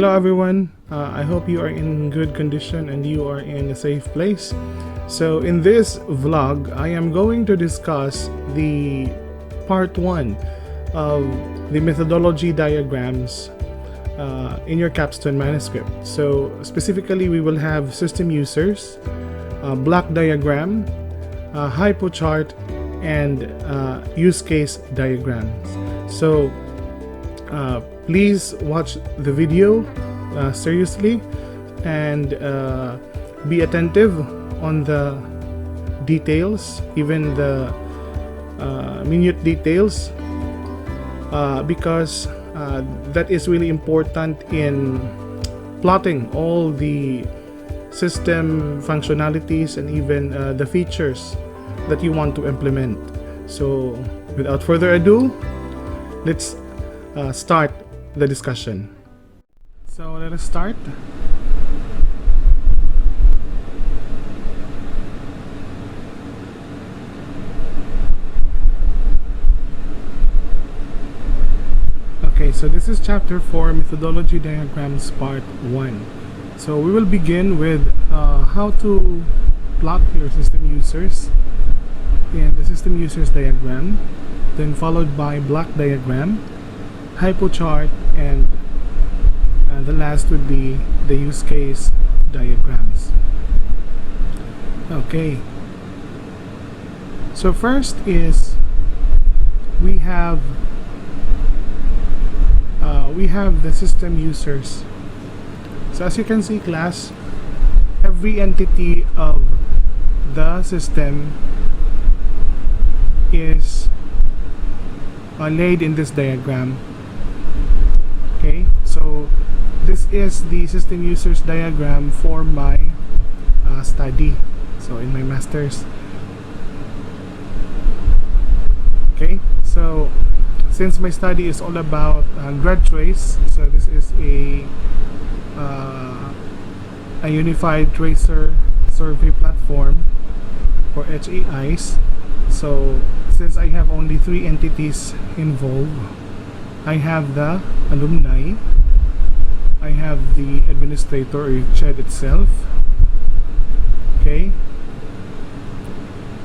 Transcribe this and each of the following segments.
Hello everyone, I hope you are in good condition and you are in a safe place. So in this vlog, I am going to discuss the part 1 of the methodology diagrams in your capstone manuscript. So specifically, we will have system users, block diagram, HIPO chart, and use case diagrams. So please watch the video seriously and be attentive on the details, even the minute details, because that is really important in plotting all the system functionalities and even the features that you want to implement. So without further ado, let's start the discussion. So let us start. Okay, so this is chapter 4, methodology diagrams part 1. So we will begin with how to plot your system users in the system users diagram, then followed by block diagram, HIPO chart, and the last would be the use case diagrams. Okay, so first is we have the system users. So as you can see, class, every entity of the system is laid in this diagram. Okay, so this is the system users diagram for my study, so in my master's. Okay, so since my study is all about grad trace, so this is a unified tracer survey platform for HEIs. So since I have only 3 entities involved, I have the alumni, I have the administrator or CHED itself, okay,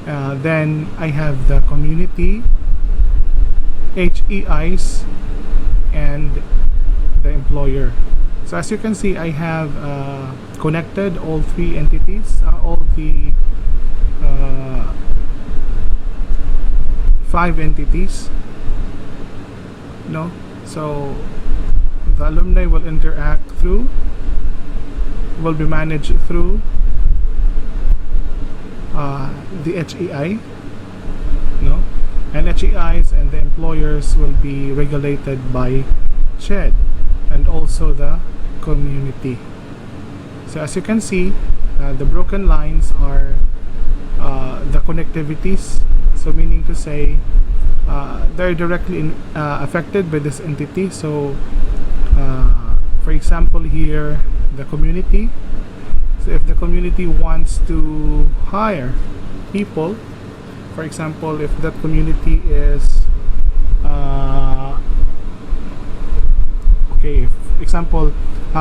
then I have the community, HEIs, and the employer. So as you can see, I have connected all 3 entities, all the 5 entities. No, so the alumni will be managed through the HEI, no, and HEIs and the employers will be regulated by CHED and also the community. So as you can see, the broken lines are the connectivities, so meaning to say they're directly affected by this entity. So for example, here the community, so if the community wants to hire people, for example, if that community is okay, for example,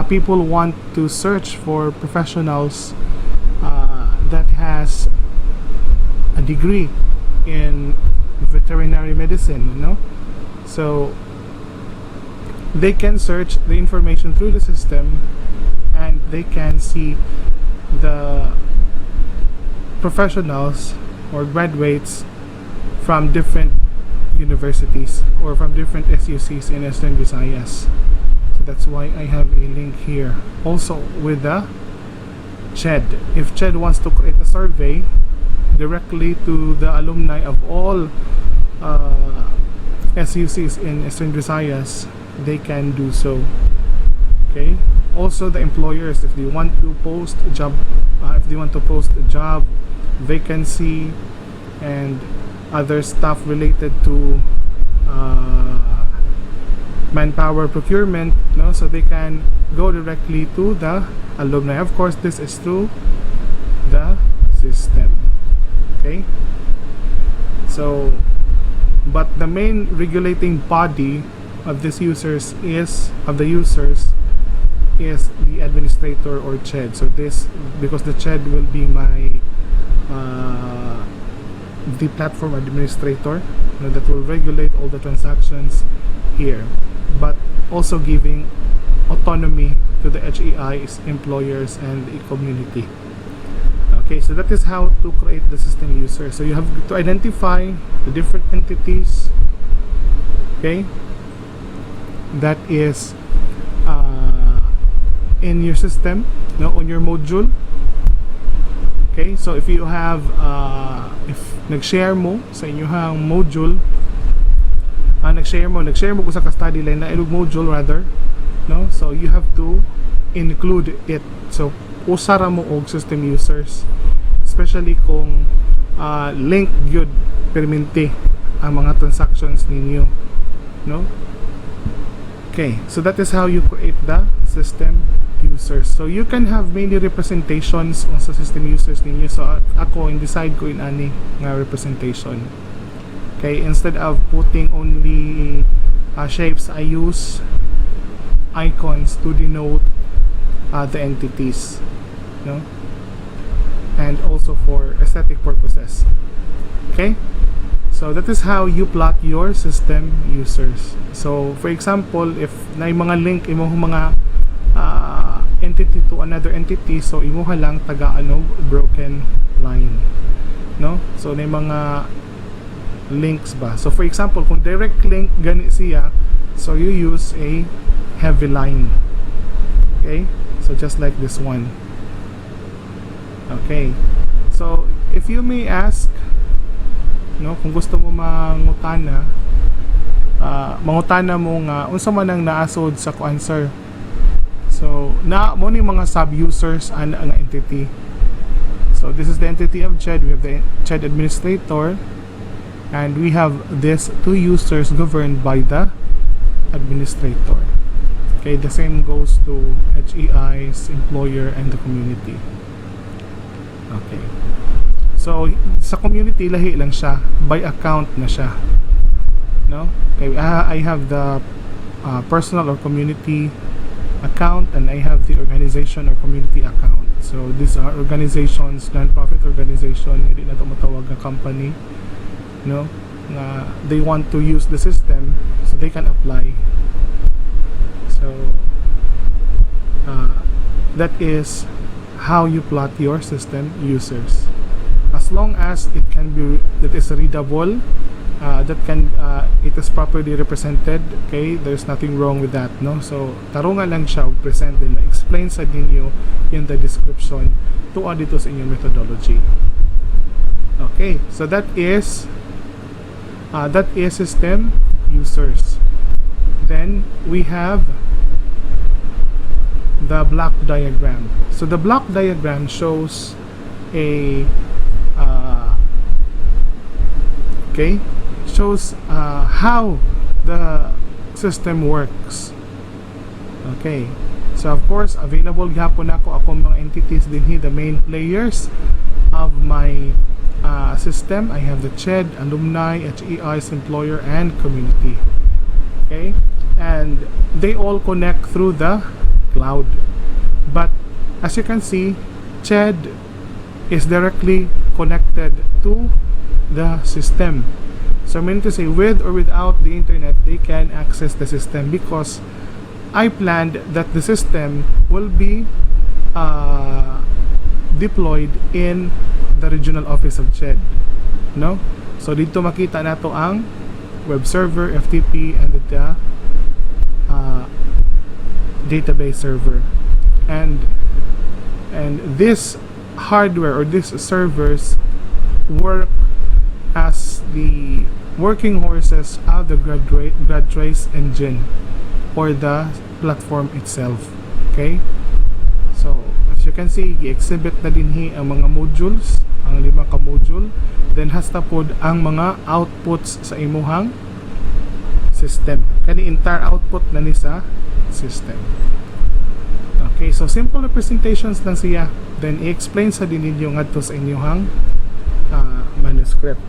people want to search for professionals that has a degree in veterinary medicine, you know, so they can search the information through the system and they can see the professionals or graduates from different universities or from different SUCs in Eastern Visayas. So that's why I have a link here. Also with the CHED, if CHED wants to create a survey directly to the alumni of all SUCs in Eastern Visayas, they can do so. Okay, also the employers, if they want to post a job, vacancy, and other stuff related to manpower procurement, no, so they can go directly to the alumni. Of course, this is through the system. Okay, so but the main regulating body of these users is the administrator or CHED. So this, because the CHED will be my the platform administrator, that will regulate all the transactions here, but also giving autonomy to the HEI's employers and the community. Okay, so that is how to create the system user. So you have to identify the different entities, okay, that is in your system, on your module. Okay, so if you have if nag-share mo sa inyong module, nag-share mo ko sa study line na ilog module rather, no, so you have to include it. So usara mo og system users, especially kung link gyud perminti ang mga transactions ninyo, no. Okay, so that is how you create the system users. So you can have many representations on sa system users ninyo. So ako decide ko in ani nga representation. Okay, instead of putting only shapes, I use icons to denote the entities, no, and also for aesthetic purposes. Okay, so that is how you plot your system users. So for example, if na mga link imo mga entity to another entity, so imuha lang taga broken line, no. So na mga links ba. So for example, kung direct link gani siya, so you use a heavy line. Okay, so just like this one. Okay, so if you may ask, no, kung gusto mo mangutana mo nga unsa man ang naasod sa answer. So na mo ni mga sub-users ang entity. So this is the entity of CHED. We have the CHED administrator, and we have these two users governed by the administrator. Okay, the same goes to HEI's employer and the community. Okay, so sa community lahi lang siya, by account na siya, no. Okay, I have the personal or community account, and I have the organization or community account. So these are organizations, non-profit organization, hindi na ito matawag na company, no, na they want to use the system, so they can apply. So that is how you plot your system users. As long as it can be, that is readable, it is properly represented, okay, there's nothing wrong with that, no. So tarungan lang siya og present din, explain sa ninyo in the description to dito sa inyong methodology. Okay, so that is system users. Then we have the block diagram. So the block diagram shows a shows how the system works. Okay, so of course available gyapon ako mga entities din here, the main players of my system. I have the CHED, alumni, HEI's employer, and community. Okay, and they all connect through the cloud, but as you can see, CHED is directly connected to the system. So I mean to say, with or without the internet, they can access the system, because I planned that the system will be deployed in the regional office of CHED, no. So dito makita nato ang web server, FTP, and the database server, and this hardware or these servers work as the working horses of the GradTrace engine or the platform itself. Okay, so as you can see, i-exhibit na dinhi ang mga modules, ang 5 ka module, then hasta pod ang mga outputs sa imuhang system, kani entire output na ni sa system. Okay, so simple representations lang siya, then i-explain sa din ninyo ngadto sa inyong manuscript.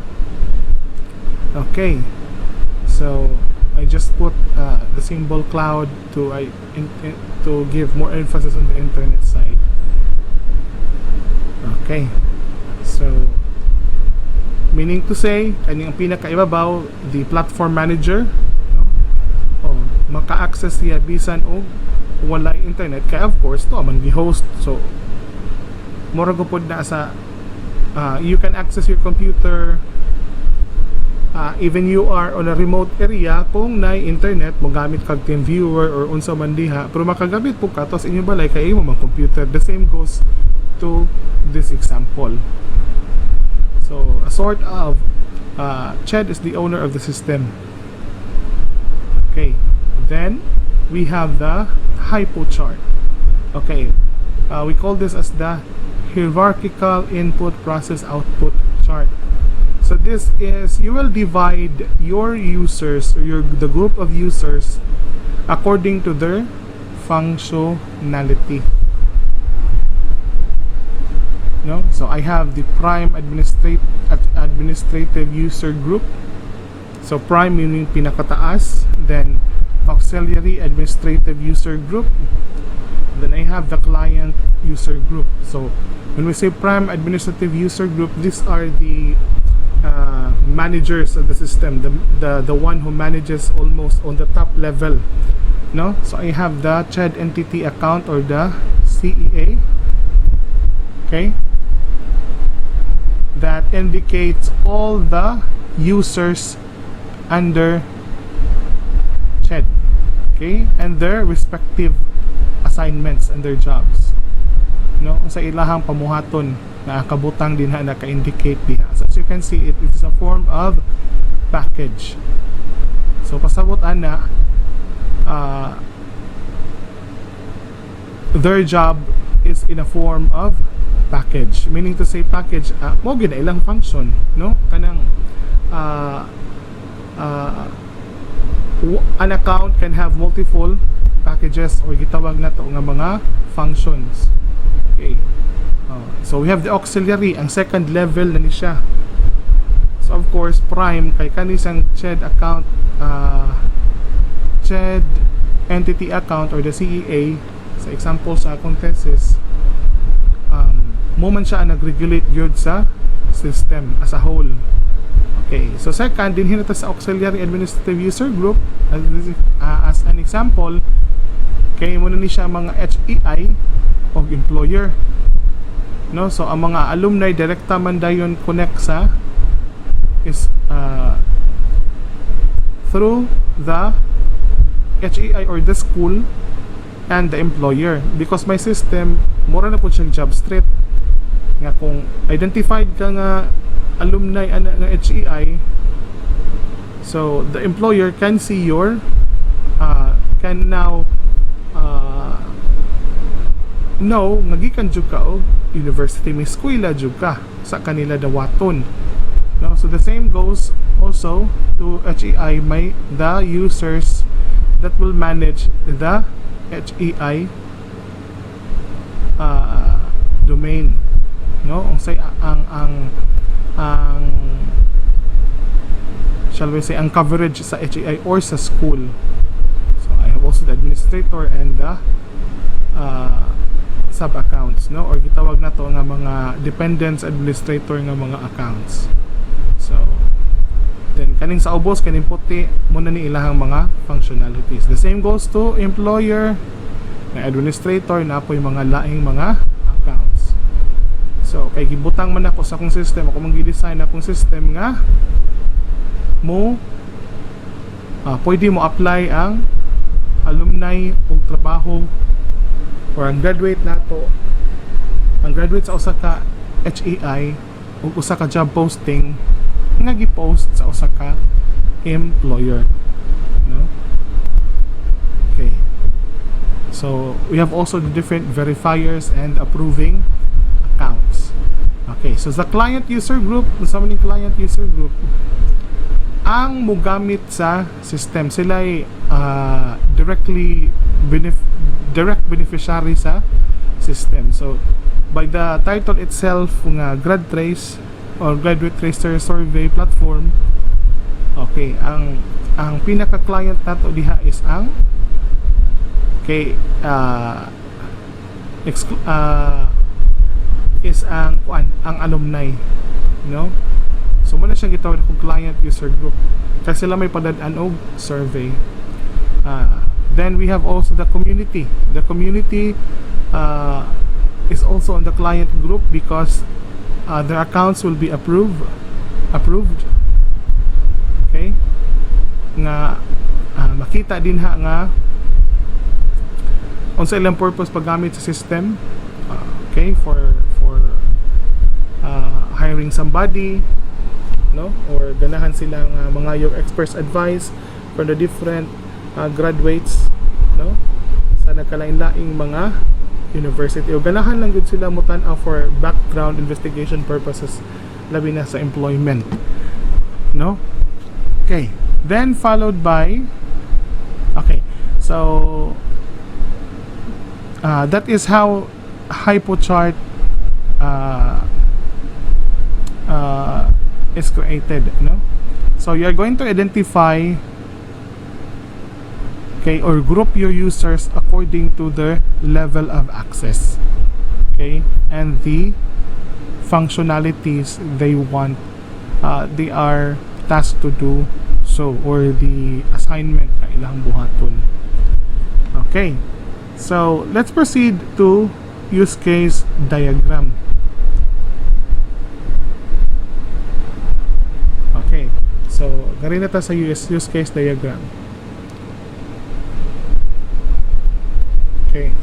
Okay, so I just put the symbol cloud to to give more emphasis on the internet side. Okay, so meaning to say, kaning ang pinakaibabaw, the platform manager, no? Oh, maka-access siya bisan og wala internet, kaya of course to man gi-host, so mura go pod na sa you can access your computer even you are on a remote area. Kung na internet mo gamit kag TeamViewer or unsa man diha, pero makagamit po ka tos inyo balay kay imo man computer. The same goes to this example. So a sort of Ched is the owner of the system. Okay, then we have the HIPO chart. Okay, we call this as the hierarchical input process output chart. So this is, you will divide your users or the group of users according to their functionality. No? So I have the prime administrative user group. So prime meaning pinakataas, then auxiliary administrative user group, then I have the client user group. So when we say prime administrative user group, these are the managers of the system, the one who manages almost on the top level. No? So I have the Ched entity account or the CEA. Okay, that indicates all the users under Ched, okay, and their respective assignments and their jobs. No, sa ilahang pamuhaton na kabutang din ha naka-indicate diha. So as you can see, it is a form of package. So pasabot ana their job is in a form of package, meaning to say package mo gina ilang function, no, kanang an account can have multiple packages or gitawag na to nga mga functions. Okay, so we have the auxiliary, ang second level na ni siya. So of course prime kay kanisang Ched account, Ched entity account or the CEA sa example sa akong thesis, mo man siya nag-regulate gyud sa system as a whole. Okay, so second din hinata sa auxiliary administrative user group as an example, kay mo na ni siya mga HEI o employer, no? So ang mga alumni direkta man dayon connect sa is through the HEI or the school and the employer, because my system mura na po siyang job street nga kung identified ka nga alumni nga HEI, so the employer can see your can now know nga gikan jud ka og university, may eskwela jud ka sa kanila dawaton, no? So the same goes also to HEI, may the users that will manage the HEI domain, no? Unsay ang shall we say ang coverage sa HEI or sa school. So I have also the administrator and the sub accounts, no, or gitawag na to nga mga dependents administrator nga mga accounts. So then kaning sa ubos kaning puti mo na ni ilahang mga functionalities. The same goes to employer na administrator na po yung mga laing mga accounts. So kay gibutang man ako sa akong system, ako mang gi-design akong system nga mo pwede mo apply ang alumni o trabaho or ang graduate nato, ang graduate sa usa ka HEI o usa ka job posting nga gi-post sa usa ka employer, no? Okay, so we have also the different verifiers and approving accounts. Okay, so the client user group, sa many client user group ang mugamit sa system, sila ay direct beneficiary sa system. So by the title itself nga grad trace or graduate tracer survey platform, Okay, ang pinaka-client nato diha is ang okay, is ang alumni, no? So muna siya gitawag kong client user group kasi sila may padadaan og survey. Then we have also the community. The community is also on the client group because their accounts will be approved. Okay? Nga makita din nga unsa ilang purpose paggamit sa system. Okay, for hiring somebody, no, or ganahan silang mga your experts advice for the different graduates, no, sa nagkalain-laing mga university, o ganahan lang gud sila mutan-aw for background investigation purposes, labi na sa employment, no. Okay, then followed by okay, so that is how HIPO chart is created, no? So you're going to identify, okay, or group your users according to their level of access, okay, and the functionalities they want, they are tasked to do so, or the assignment na ilang buhaton. Okay, so let's proceed to use case diagram. Okay, so gari na ta sa use case diagram. Okay,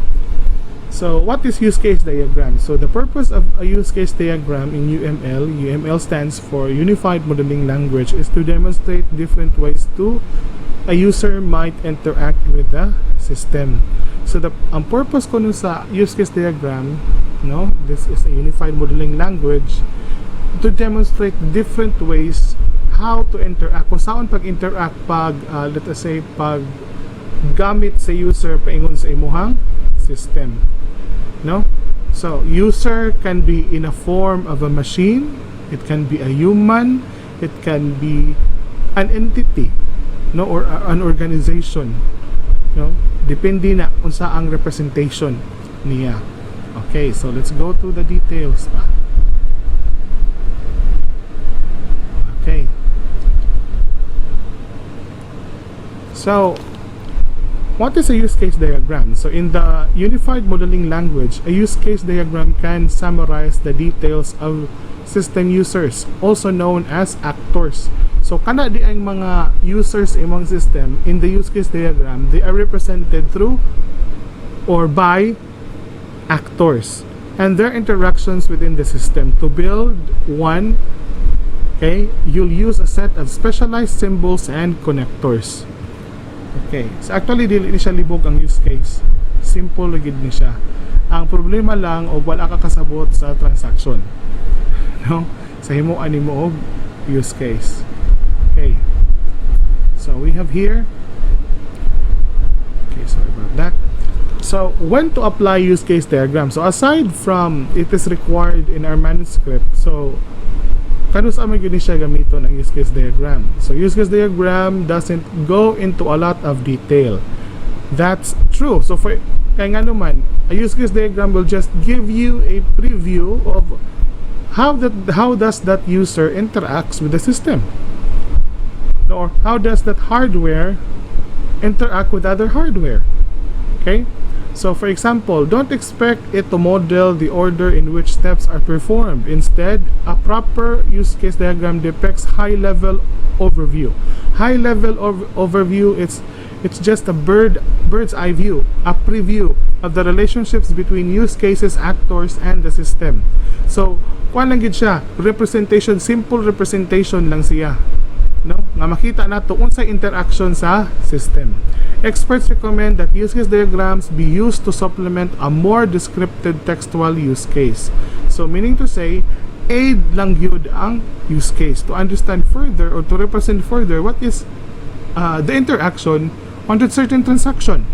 so what is use case diagram? So the purpose of a use case diagram in UML stands for Unified Modeling Language, is to demonstrate different ways to a user might interact with the system. So ang purpose ko nun sa use case diagram, no, this is a unified modeling language to demonstrate different ways how to interact, kung saan pag-interact pag let us say pag gamit sa user paingon sa imuhang system, no. So user can be in a form of a machine, it can be a human, it can be an entity, no, or an organization, no, depende na unsa ang representation niya. Okay, so let's go to the details pa. Okay, so what is a use case diagram? So in the unified modeling language, a use case diagram can summarize the details of system users, also known as actors. So kana di ang mga users imong system in the use case diagram, they are represented through or by actors and their interactions within the system. To build one, okay, you'll use a set of specialized symbols and connectors. Okay, so actually dili ni siya libog ang use case, simple gid ni siya. Ang problema lang og wala ka kasabot sa transaction, no, sa himuan nimo og use case. Okay, so we have here, okay, sorry about that. So when to apply use case diagram? So aside from it is required in our manuscript, so kanus amay gyud ni siya gamiton ang use case diagram. So use case diagram doesn't go into a lot of detail. That's true. So for kay nga naman, a use case diagram will just give you a preview of how does that user interacts with the system, or how does that hardware interact with other hardware. Okay, so for example, don't expect it to model the order in which steps are performed. Instead, a proper use case diagram depicts high-level overview. High-level overview, it's just a bird's eye view, a preview of the relationships between use cases, actors, and the system. So kuan lang gid siya, representation, simple representation lang siya, no, nga makita nato unsay interaction sa system. Experts recommend that use case diagrams be used to supplement a more descriptive textual use case. So meaning to say, aid lang gyud ang use case to understand further or to represent further what is the interaction on that certain transaction,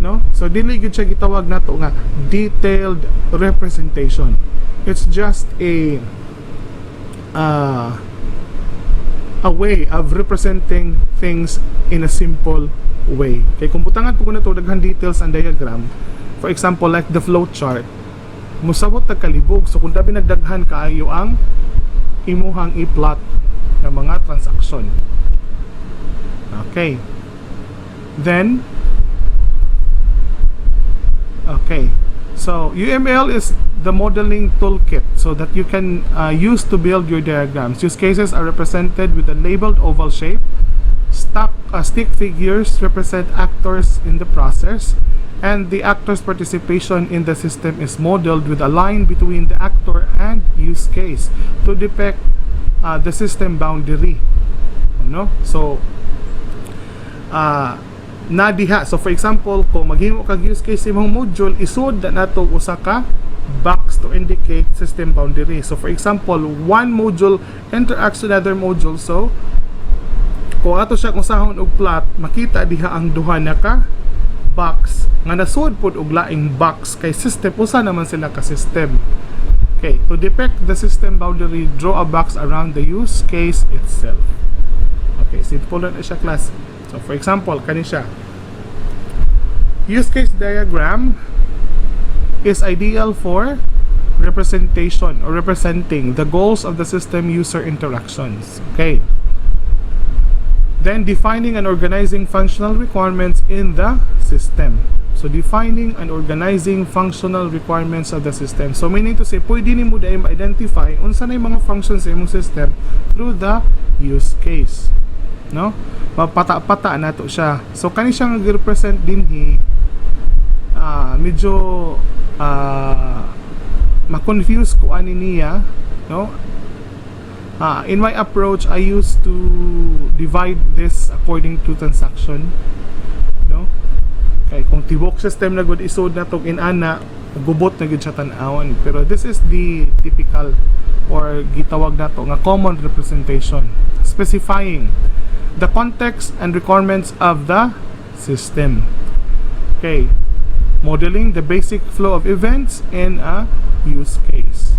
no. So dili gyud siya gitawag nato nga detailed representation. It's just a a way of representing things in a simple way. Kay kung butangan po ko na ito, daghan details ang diagram, for example, like the flow chart, musabot na kalibog. So kung dabi nagdaghan kaayo ang imuhang i-plot ng mga transaction. Okay. Then, okay. So UML is the modeling toolkit so that you can use to build your diagrams. Use cases are represented with a labeled oval shape. Stick figures represent actors in the process, and the actor's participation in the system is modeled with a line between the actor and use case to depict the system boundary. No? So, na diha. So for example, kung maghimo kag use case imong module, isud na nato usa ka box to indicate system boundary. So for example, one module interacts with another module. So kung ato siya kung sahon og plot, makita diha ang duha na ka box nga nasud pod og laing box kay system usa naman sila ka system. Okay, to depict the system boundary, draw a box around the use case itself. Okay, simple na siya class. So for example, kani siya. Use case diagram is ideal for representation or representing the goals of the system user interactions. Okay. Then defining and organizing functional requirements in the system. So defining and organizing functional requirements of the system. So meaning to say, pwede nimo dai ma-identify unsa na yung mga functions sa imong system through the use case. No? Mapata-pata na to siya. So kani siya nga represent dinhi medyo ma-confuse ko ani niya, no? In my approach, I used to divide this according to transaction, no? Kay kung tibok system na gud isod na tong inana, gubot na gud siya tan-awon. Pero this is the typical or gitawag nato nga common representation, specifying the context and requirements of the system. Okay, modeling the basic flow of events in a use case.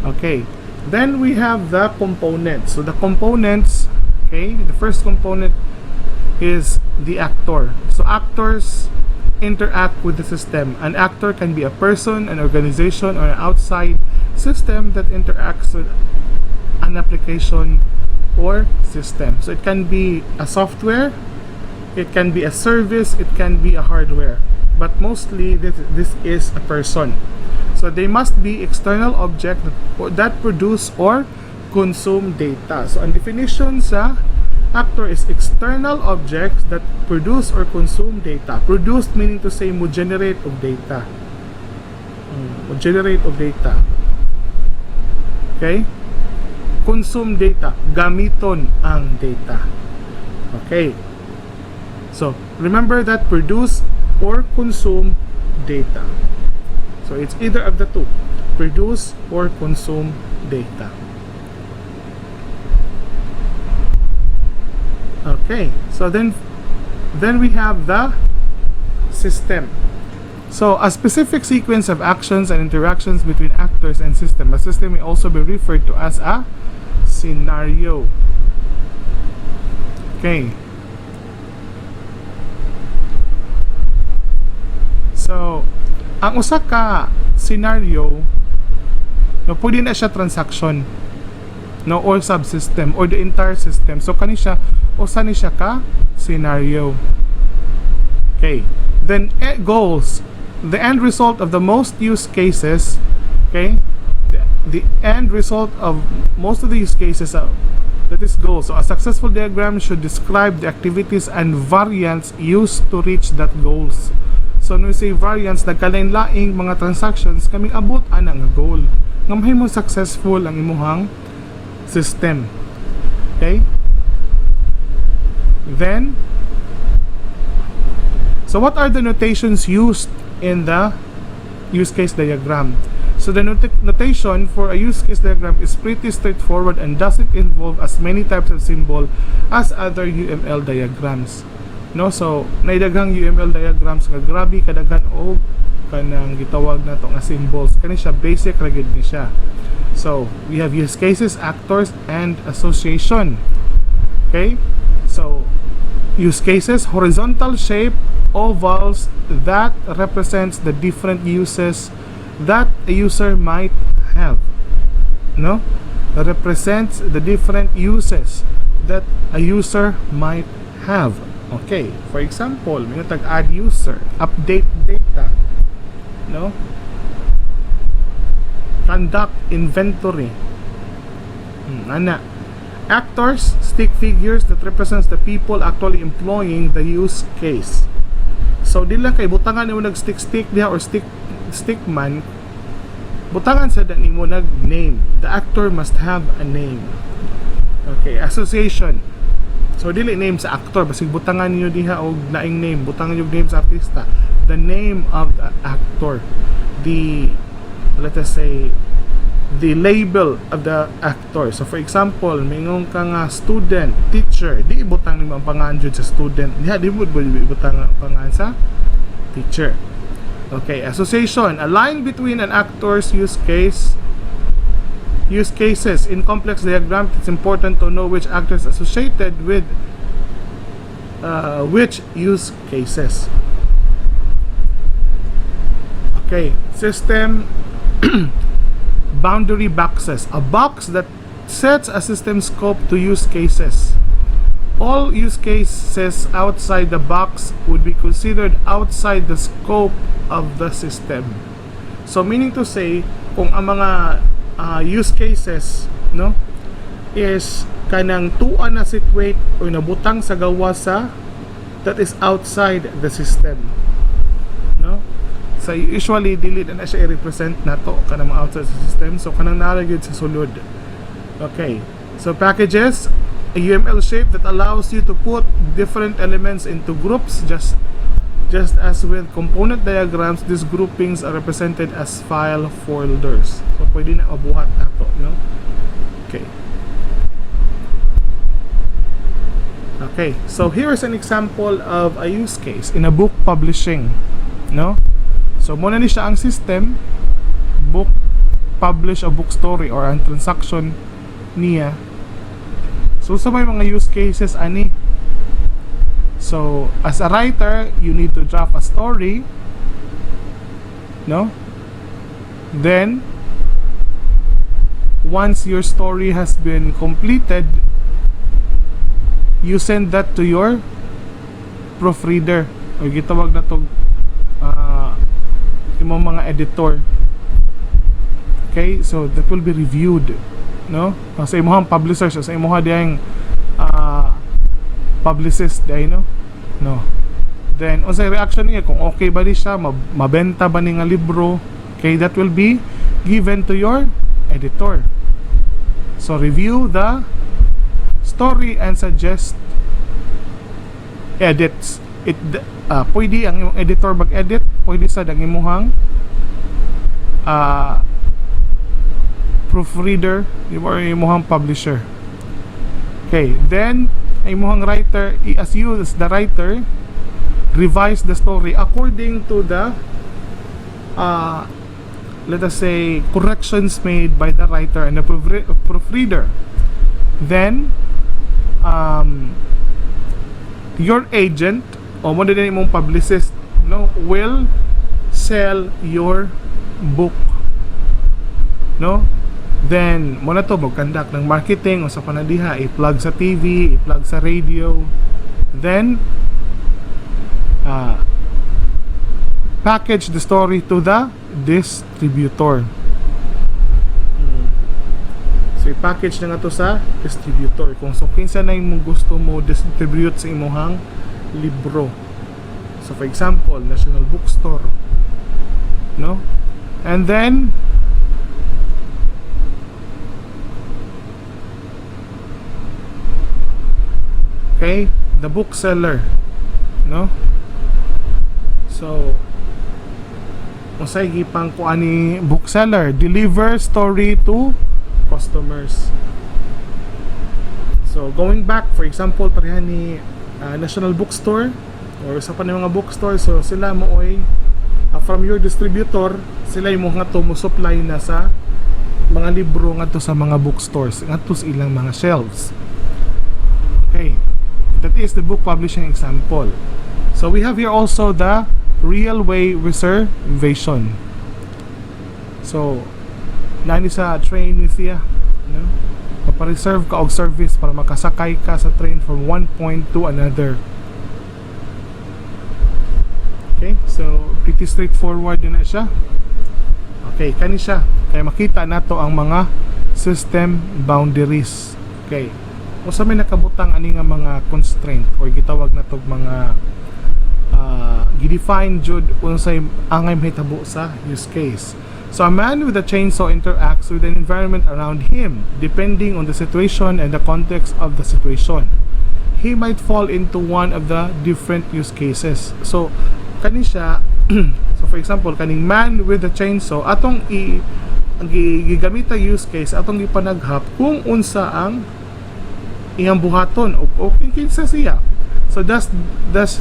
Okay, then we have the components. So the components, okay, the first component is the actor. So actors interact with the system. An actor can be a person, an organization, or an outside system that interacts with an application or system. So it can be a software, it can be a service, it can be a hardware, but mostly this is a person. So they must be external objects that produce or consume data. So ang definition sa actor is external objects that produce or consume data. Produced meaning to say mo generate of data. Mo generate of data. Okay? Consume data, gamiton ang data. Okay. So, remember that produce or consume data. So, it's either of the two. Produce or consume data. Okay. So, then we have the system. So, a specific sequence of actions and interactions between actors and system. A system may also be referred to as a scenario. Okay. So, ang usa ka scenario, no, pwede na siya transaction, no, or subsystem, or the entire system. So, kani siya, usa ni siya ka scenario. Okay. Then, goals. The end result of the most use cases, okay, the end result of most of the use cases that is goals. So a successful diagram should describe the activities and variants used to reach that goals. So when we say variants, nagkalain-laing mga transactions kaming abot ana nga goal nga mahimo successful ang imuhang system. Okay? Then, so what are the notations used in the use case diagram? So the notation for a use case diagram is pretty straightforward and doesn't involve as many types of symbol as other UML diagrams. no? So naidaghang UML diagrams nga grabe kadaghan og kanang gitawag nato nga symbols. Kani siya basic ra gyud ni siya. So we have use cases, actors, and association. Okay, so use cases, horizontal shape ovals that represents the different uses that a user might have, no, represents the different uses that a user might have. Okay, for example, may tag add user, update data, no, conduct inventory, ana. Actors, stick figures that represents the people actually employing the use case. So di lang kay butangan nimo nag stick diha or stick man, butangan sa dan nimo nag name. The actor must have a name. Okay, association. So dili name sa actor, basig butangan niyo diha og laing name, butangan niyo name sa artista. The name of the actor, the, let us say, the label of the actor. So for example, mingong ka nga student, teacher, di ibutang nimo ang pangalan jud sa student. Diha di mo ibutang ang pangalan sa teacher. Okay, association, a line between an actor's use cases. In complex diagram, it's important to know which actors associated with which use cases. Okay, system boundary boxes, a box that sets a system scope to use cases. All use cases outside the box would be considered outside the scope of the system. So meaning to say, kung ang mga use cases, no, is kanang tuan na situate o nabutang sa gawa sa that is outside the system, no. So usually dili na siya i-represent nato kanang outside the system, so kanang nalagid sa sulod. Okay, so packages, a UML shape that allows you to put different elements into groups. Just as with component diagrams, these groupings are represented as file folders. So pwede na mabuhat nato, no? Okay. Okay, so here is an example of a use case in a book publishing, no? So muna ni siya ang system, book, publish a book story or ang transaction niya. So sa may mga use cases ani. So as a writer, you need to draft a story, no? Then once your story has been completed, you send that to your proofreader o gitawag na to imong mga editor. Okay, so that will be reviewed, no? Sa imong publisher, sa imong diyang publicist day, no? Then unsay reaction niya kung okay ba di siya, mabenta ba ni nga libro. Okay, that will be given to your editor. So review the story and suggest edits. Pwede ang imong editor mag-edit, pwede sa dang imong proofreader or imong publisher. Okay, then imong writer, as you as the writer, revise the story according to the let us say corrections made by the writer and the proofreader. Then your agent o mo din imong publicist, no, will sell your book, no. Then mo na to mag-conduct ng marketing o sa panadiha, i-plug sa TV, i-plug sa radio. Then package the story to the distributor. So i-package na nga to sa distributor. Kung so kinsa na imong gusto mo distribute sa imong libro. So for example, National Bookstore, no? And then okay, the bookseller, no? So usay gipang ko ani bookseller, deliver story to customers. So going back, for example, pareha ni national bookstore or sa pa ng mga bookstore, so sila mo oy from your distributor, sila yung mga to mo supply na sa mga libro ngadto sa mga bookstores ngadto sa ilang mga shelves. Okay, that is the book publishing example. So we have here also the railway reservation. So nani sa train ni siya, no? Mapareserve ka og service para makasakay ka sa train from one point to another. Okay, so pretty straightforward na siya. Okay, kani siya. Kaya makita nato ang mga system boundaries. Okay, usa may nakabutang ani nga mga constraint or gitawag nato mga gidefine jud unsay angay mahitabo sa use case. So a man with a chainsaw interacts with an environment around him depending on the situation and the context of the situation. He might fall into one of the different use cases. So kani siya so for example kaning man with a chainsaw atong gigamita use case atong gipanaghap kung unsa ang iyang buhaton o kinsa siya. So does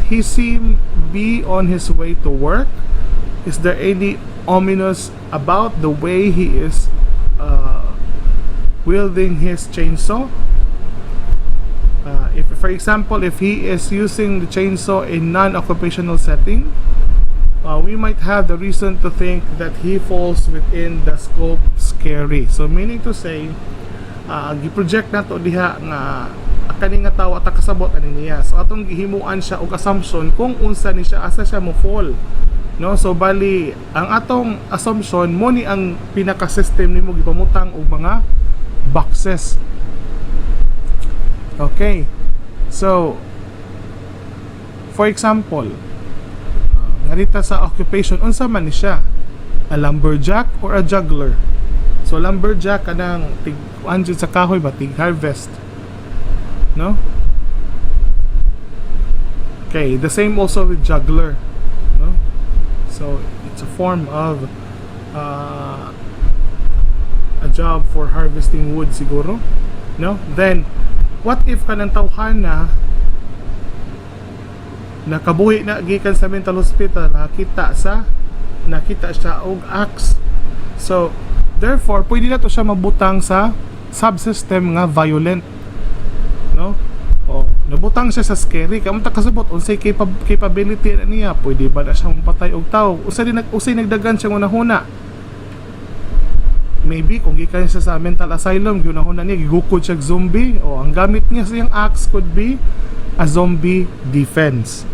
he seem be on his way to work? Is there any ominous about the way he is wielding his chainsaw? If for example, if he is using the chainsaw in non-occupational setting, we might have the reason to think that he falls within the scope scary. So meaning to say, gi-project nato diha nga kani nga tawo ata kasabot ani niya. So atong gihimuan siya og assumption kung unsa ni siya asa siya mo fall. No, so bali ang atong assumption mo ni ang pinaka system nimo gipamutang og mga boxes. Okay. So for example, ngarita sa occupation unsa man ni siya? A lumberjack or a juggler? So lumberjack kanang tig anjud sa kahoy ba tig harvest. No? Okay, the same also with juggler. No? So it's a form of a job for harvesting wood siguro. No? Then what if kanang tawhana nakabuhi na gikan sa mental hospital, nakita siya og axe. So therefore pwede na to siya mabutang sa subsystem nga violent, no? O nabutang siya sa scary kay unta kasabot unsay capability na niya, pwede ba na siya mapatay og tawo, usay nagdagan siya una-huna. Maybe kung gikan siya sa mental asylum gunahuna niya gigukod siya zombie, o ang gamit niya sa iyang axe could be a zombie defense.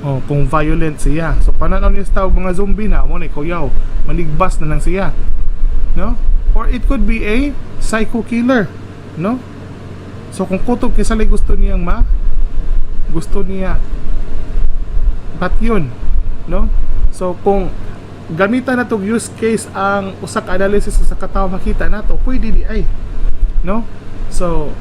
O kung violent siya, so pananaw niya sa mga zombie na mo ni kuyaw maligbas na lang siya, no? Or it could be a psycho killer, no? So kung kutob kisa lay gusto niya bat yun, no? So kung gamitan na tong use case ang usak analysis sa katawo makita nato pwede di ay, no? So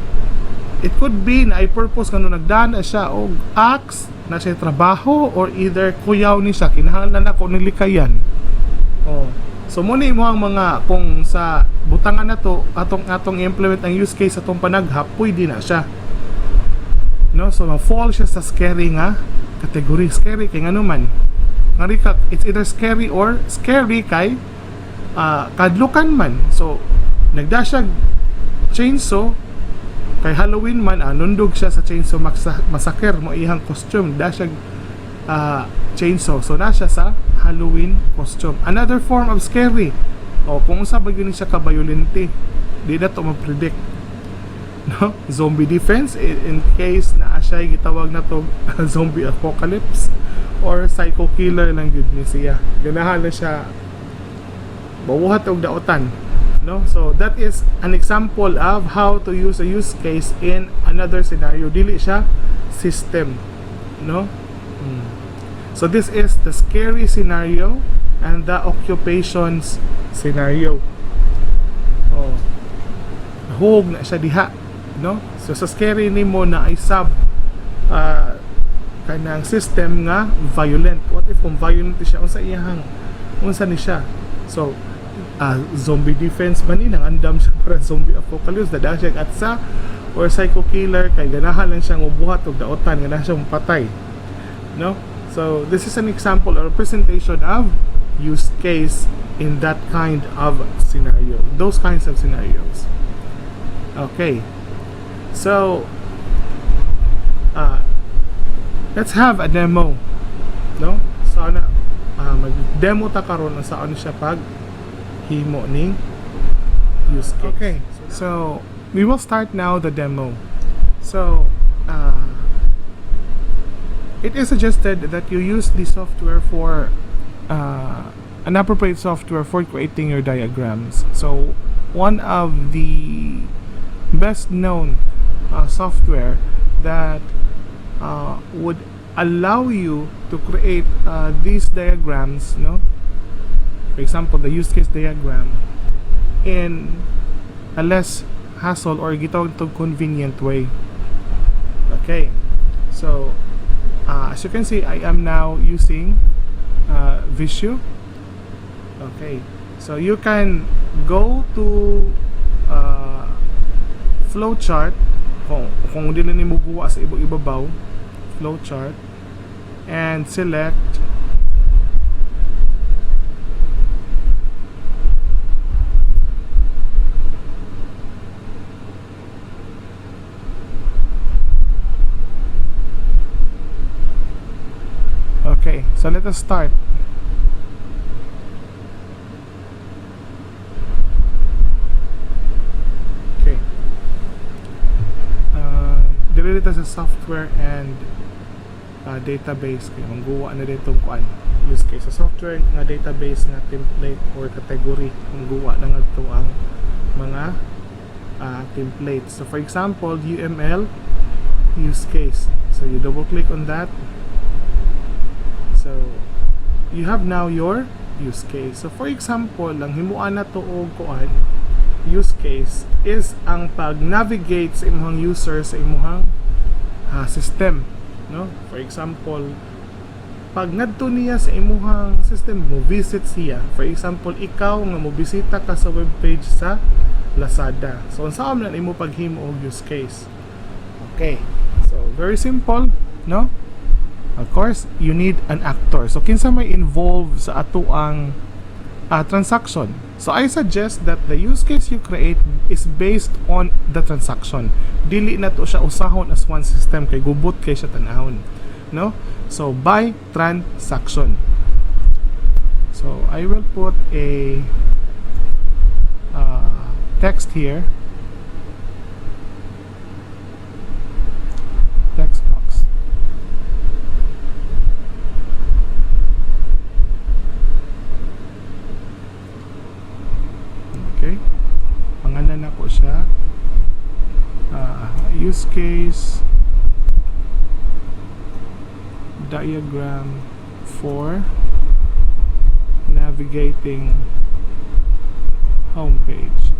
it could be na ay purpose kanu nagdaan siya og axe na siya trabaho, or either kuyaw ni siya kinahanglan na ko nilikayan. Oh, so muna mo ang mga kung sa butangan na to atong implement ang use case atong panaghap pwede na siya, no? So ma-fall siya sa scary nga category. Scary kay ngano man nga it's either scary or scary kay kadlukan man. So nagdasyag chainsaw kay Halloween man, nundog siya sa chainsaw massacre mo iyang costume, dasyag chainsaw, so na siya sa Halloween costume. Another form of scary, o kung unsa ba gyud siya ka-violente, di na to ma-predict, no? Zombie defense in case na siya gitawag na to zombie apocalypse, or psycho killer lang gyud ni siya, ganahan na siya mabuhat og daotan, no? So that is an example of how to use a use case in another scenario. Dili siya system, no? So this is the scary scenario and the occupations scenario. Oh, hug na siya diha, no? So sa scary nimo na ay sub kanang system nga violent. What if kung violent siya unsa ni siya? So zombie defense man ni nang andam siya para zombie apocalypse, dada siya at sa or psycho killer kay ganahan lang siyang ubuhat og daotan, ganahan siyang patay, no? So this is an example or representation of use case in that kind of scenario, those kinds of scenarios. Okay, so let's have a demo, no? Sana mag-demo ta karon ang saan siya pag himo ning use case. Okay, so we will start now the demo. So it is suggested that you use the software for an appropriate software for creating your diagrams. So one of the best known software that would allow you to create these diagrams, no? For example, the use case diagram in a less hassle or gitawag to convenient way. Okay, so as you can see, I am now using Visio. Okay, so you can go to flowchart kung dili nimo guwa sa ibabaw, flowchart, and select okay, so let us start. Okay, dili dito sa software and database kay mangguwa na dito kuan use case sa software nga database nga template or category mangguwa na ngadto ang mga templates. So for example, UML use case, so you double click on that. So you have now your use case. So for example, lang himuan na to og kuan use case is ang pag-navigate sa imong user sa imong system, no? For example, pag ngadto niya sa imong system, mo visit siya. For example, ikaw nga mo bisita ka sa webpage sa Lazada. So unsa man imo paghimo og use case? Okay, so very simple, no? Of course, you need an actor. So kinsa may involve sa ato ang transaction. So I suggest that the use case you create is based on the transaction. Dili na to siya usahon as one system kay gubot kay siya tan-ahon, no? So by transaction. So I will put a text here, text box. Okay, pangalan na po siya use case diagram for navigating homepage.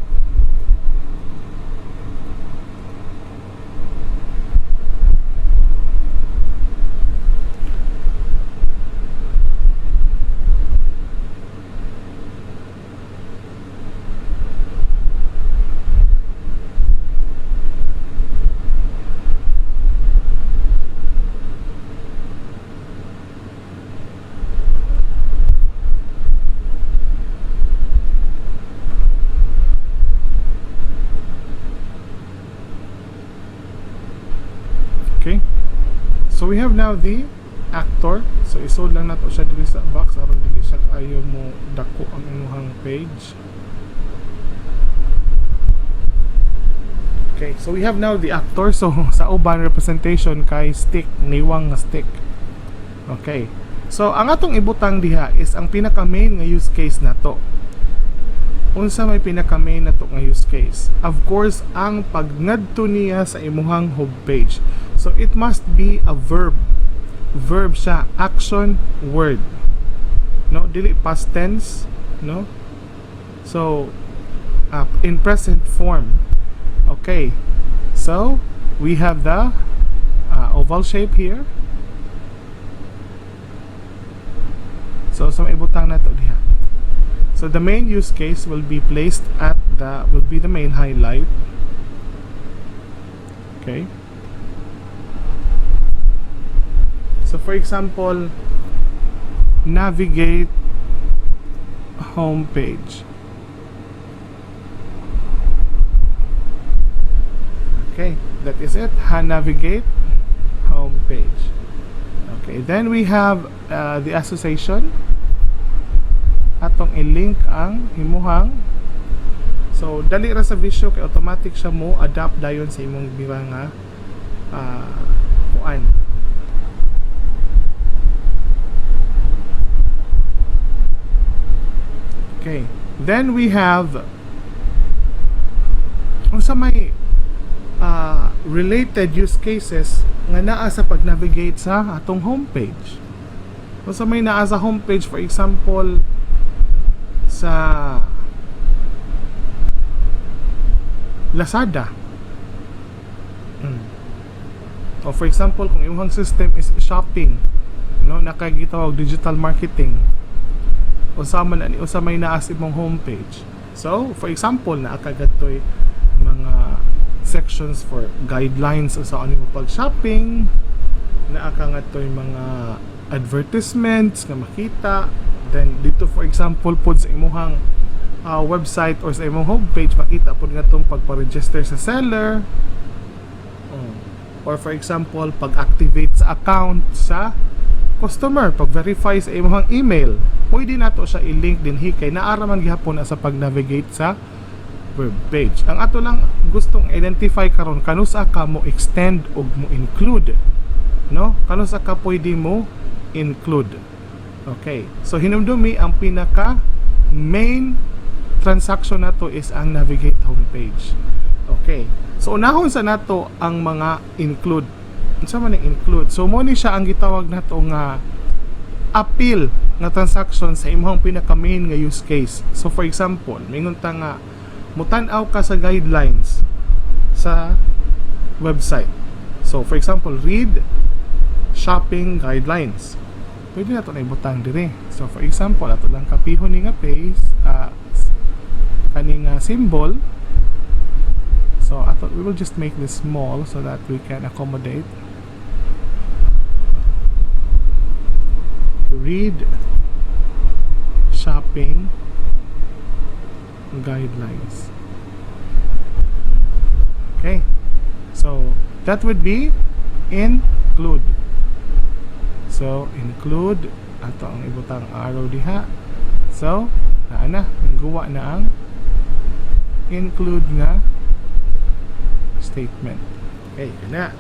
Okay, so we have now the actor. So isod lang nato siya dili sa box aron dili siya kayo mo dako ang inyong page. Okay, so we have now the actor. So sa uban representation kay stick, niwang nga stick. Okay, so ang atong ibutang diha is ang pinaka main nga use case nato. Unsa may pinaka main nato nga use case? Of course, ang pagnadto niya sa imuhang homepage. So it must be a verb. Verb siya, action word. No, dili past tense, no? So in present form. Okay. So we have the oval shape here. So sa maibutang nato diha. So the main use case will be placed at will be the main highlight. Okay. So for example, navigate home page. Okay, that is it. Navigate home page. Okay, then we have the association. Atong i-link ang imuhang. So dali ra sa visyo kay automatic siya mo adapt dayon sa imong bira nga kuan. Okay, then we have sa may related use cases nga naa sa pag-navigate sa atong homepage. Sa may naa sa homepage, for example, sa Lazada. O for example, kung imong system is shopping, no, nakagitawag digital marketing. Usa may naa sa imong homepage. So, for example, naa kagatoy mga sections for guidelines sa ano mo pag-shopping, naa kagatoy mga advertisements nga makita. Then dito for example pod sa imong website or sa imong homepage makita pod nga tong pagpa-register sa seller. Or for example, pag-activate sa account sa customer, pag-verify sa imong email. Pwede nato siya i-link din kay naara man gihapon sa pag-navigate sa web page. Ang ato lang gustong identify karon kanusa ka mo extend o mo include, no? Kanusa ka pwede mo include. Okay. So hinumdumi ang pinaka main transaction nato is ang navigate homepage. Okay. So unahon sa nato ang mga include. Unsa man ang include? So mo ni siya ang gitawag nato nga appeal nga transaction sa imong pinaka main nga use case. So for example, mingon ta nga mutan-aw ka sa guidelines sa website. So for example, read shopping guidelines. Pwede na ito na ibutang dire. So for example, ato lang kapihon ni nga page, kaning symbol. So we will just make this small so that we can accommodate. Read shopping guidelines. Okay. So that would be include. So include ato ang ibutang arrow diha. So naa nangguwa na ang include nga statement. Okay, kana.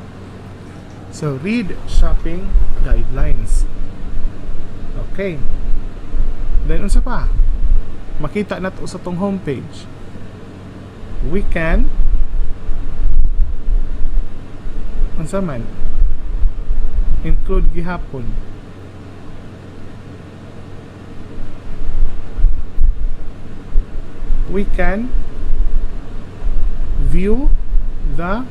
So read shopping guidelines. Okay. Then unsa pa? Makita nato sa tong homepage. We can unsa man include gihapon. We can view the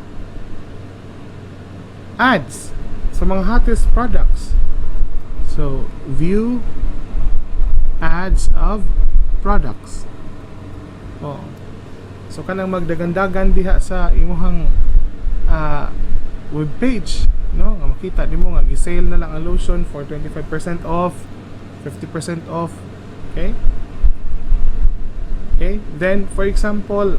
ads sa mga hottest products. So view ads of products. So kanang magdagandagan diha sa imong web page, no, nga makita nimo nga gi-sale na lang ang lotion for 25% off, 50% off. Okay? Okay? Then for example,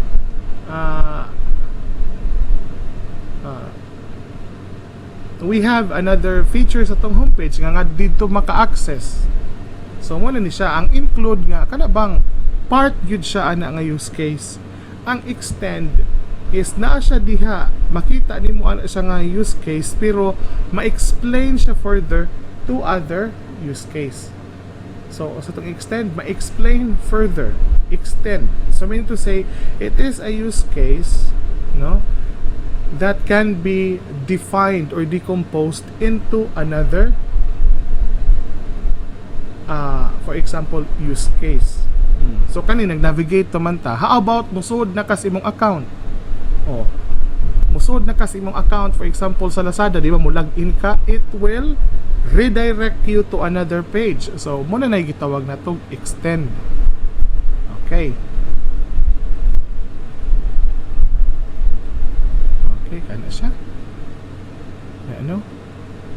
we have another feature sa tong homepage nga dito maka-access. So mo na ni siya ang include nga kana bang part gyud siya ana nga use case. Ang extend is naa siya diha makita nimo ana siya nga use case pero ma-explain siya further to other use case. So sa tong extend ma-explain further. Extend. So meaning to say it is a use case, no, that can be defined or decomposed into another for example use case. So kani nag-navigate to man ta. How about musud na kas imong account? Musud na kas imong account for example sa Lazada, di ba mo login ka, it will redirect you to another page. So mo na gitawag na to extend. Okay. Okay, kana siya. Ano?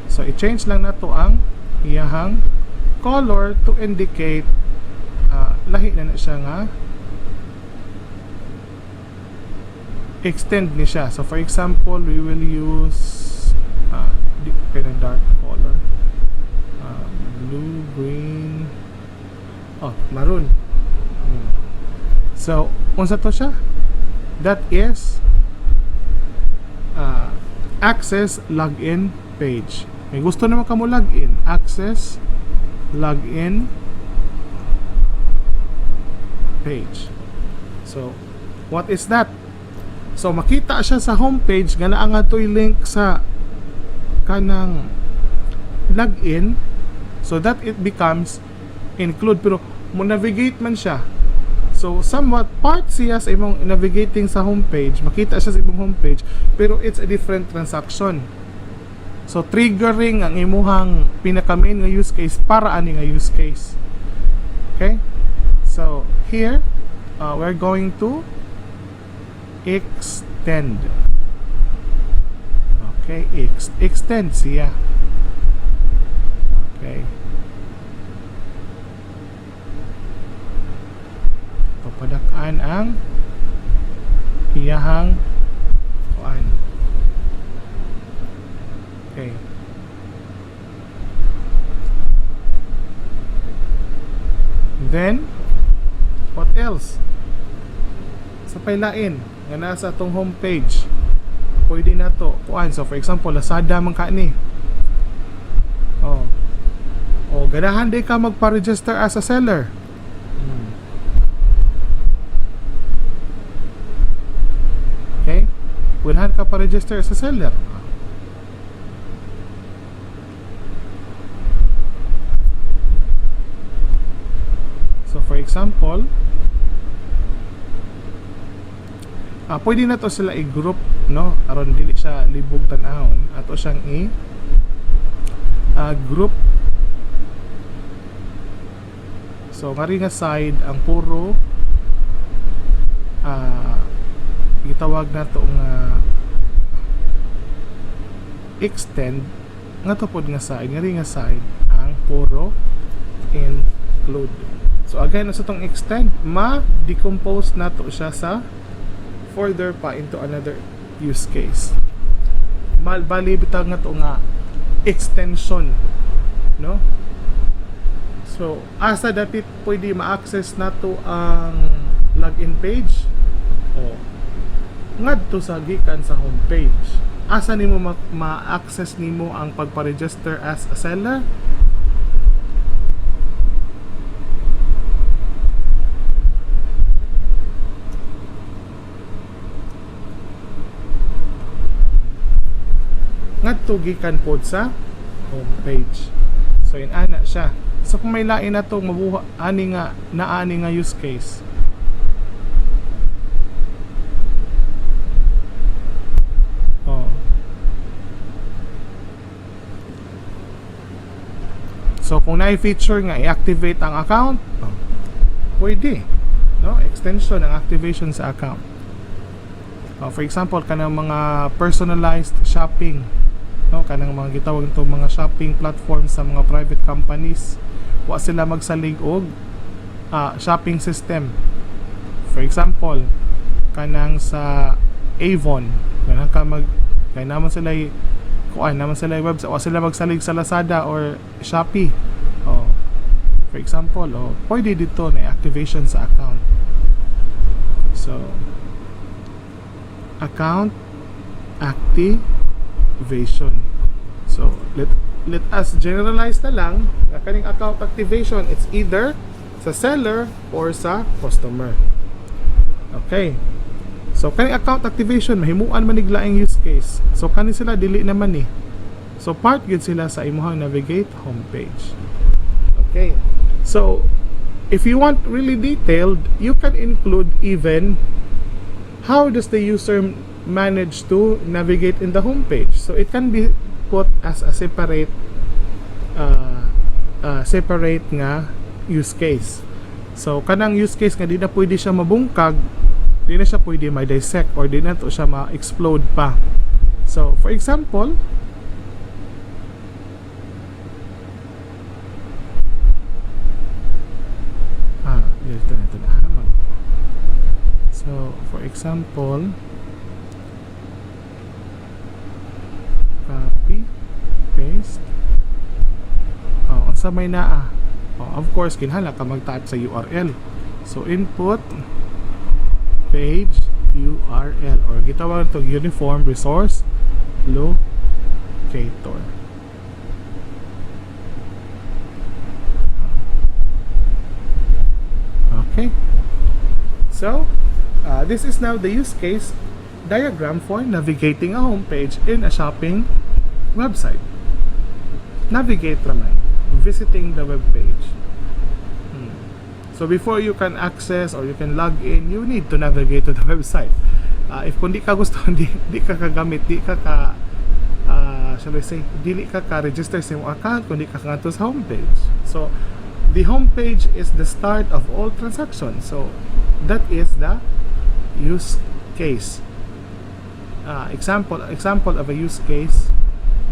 So i-change lang na to ang iyahang color to indicate lahi na siya nga extend ni siya. So for example, we will use di ko ng dark color, blue, green, maroon. So unsa to siya? That is access login page. May gusto naman ka mo login, access login page. So what is that? So makita siya sa homepage nga naa nga to'y link sa kanang login, so that it becomes include, pero mo navigate man siya. So somewhat part siya sa imong navigating sa homepage, makita siya sa imong homepage, pero it's a different transaction. So triggering ang imuhang pinaka main nga use case para ani nga use case. Okay? So here we're going to extend. Okay, extend siya. Okay. Papadak-an ang iyahang kuan. Okay. Then what else? Sa paylain nga nasa atong homepage, pwede na to kuan. So for example, Lazada man ka ni. Ganahan day ka magpa-register as a seller. Okay? Ganahan ka pa-register as a seller. So for example, pwede na to sila i-group, no? Aron dili siya libog tan-ahon, ato siyang group. So ngari nga side ang puro gitawag na to nga extend, nga to pod nga side, ngari nga side ang puro include. So again, sa tong extend, ma-decompose na to siya sa further pa into another use case. Bali bitag nga to nga extension, no? So asa dapat pwede ma-access na to ang login page, ngadto sa gikan sa homepage. Asa nimo ma-access nimo ang pagpa-register as a seller? Ngadto gikan pod sa homepage. So in ana siya. So kung may lain na to mabuha ani nga use case, so kung na-feature nga i-activate ang account, pwede, no? Extension ang activation sa account. For example, kanang mga personalized shopping, no? Kanang mga gitawag ito mga shopping platforms sa mga private companies, wa sila magsalig og shopping system. For example, kanang sa Avon, kanang ka kay naman sila kuan naman sila website, wa sila magsalig sa Lazada or Shopee. For example, pwede dito na activation sa account. So account activation. So let us generalize na lang na kaning account activation, it's either sa seller or sa customer. Okay. So kaning account activation mahimuan man niglaing use case. So kani sila dili naman ni. So part gyud sila sa imuhang navigate homepage. Okay. So if you want really detailed, you can include even how does the user manage to navigate in the homepage. So it can be put as a separate nga use case. So kanang use case nga di na pwede siya mabungkag, di na siya pwede ma-dissect or di na to siya ma-explode pa. So for example, ito na. So for example, copy, paste. Sa may naa. Of course, kinahanglan ka mag-type sa URL. So input page URL, or gitawag ito Uniform Resource Locator. Okay. So this is now the use case diagram for navigating a home page in a shopping website. Navigate naman, visiting the web page. So before you can access or you can log in, you need to navigate to the website. If kundi ka gusto, di ka kagamit, di ka shall I say, dili ka register sa iyong account, kundi ka kanto sa homepage. So the homepage is the start of all transactions. So that is the use case. Example of a use case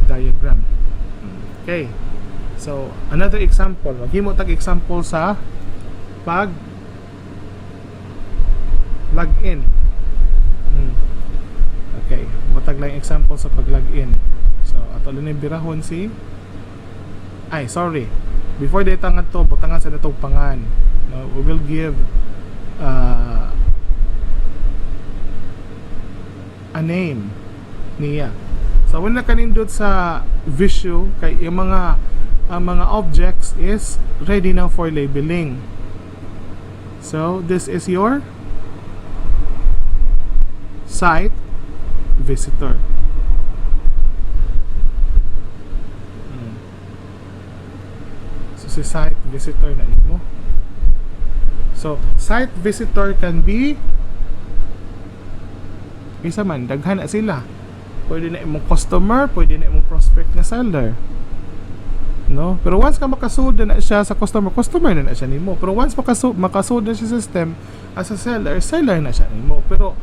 diagram. Okay. So another example, maghimo tag example sa pag login. Okay, matag lang example sa pag login. So ato lang birahon si before data nga to butangan sa natong pangan. We will give a name niya. So when nakanindot sa visual kay yung mga objects is ready now for labeling. So this is your site visitor. So si site visitor na mo. So site visitor can be isa man, daghan na sila. Pwede na imong customer, pwede na imong prospect na seller. No? Pero once ka makasud na siya sa customer na siya nimo. Pero once makasud na siya sa system as a seller na siya nimo. Pero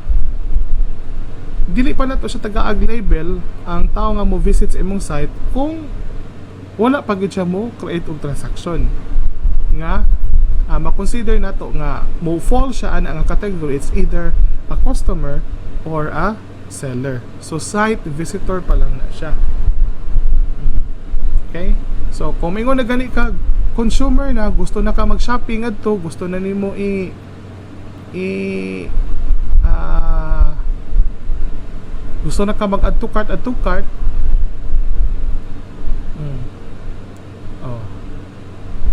dili pa na to siya taga-ag label ang tao nga mo visit sa imong site kung wala pa gid siya mo create og transaction. Nga ma-consider na to nga mo fall siya ana ang category, it's either a customer or a seller. So site visitor pa lang na siya. Okay? So kung mingon na gani ka consumer na gusto na ka mag-shopping adto, gusto na nimo gusto na ka mag-add to cart,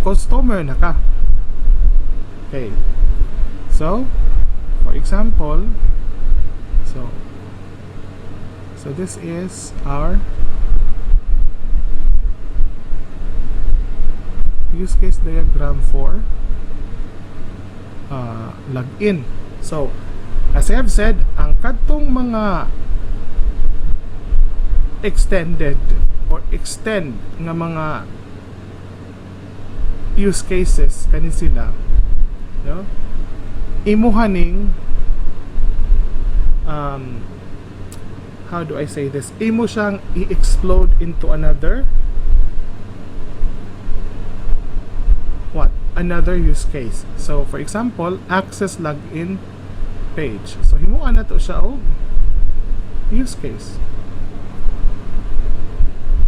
customer na ka. Okay. So for example, so this is our use case diagram for login. So as I have said, ang kadtong mga extend nga mga use cases kani sila, no? Imuhaning how do I say this? Imo siyang i-explode into another another use case. So for example, access login page. So himuan na to siya og use case.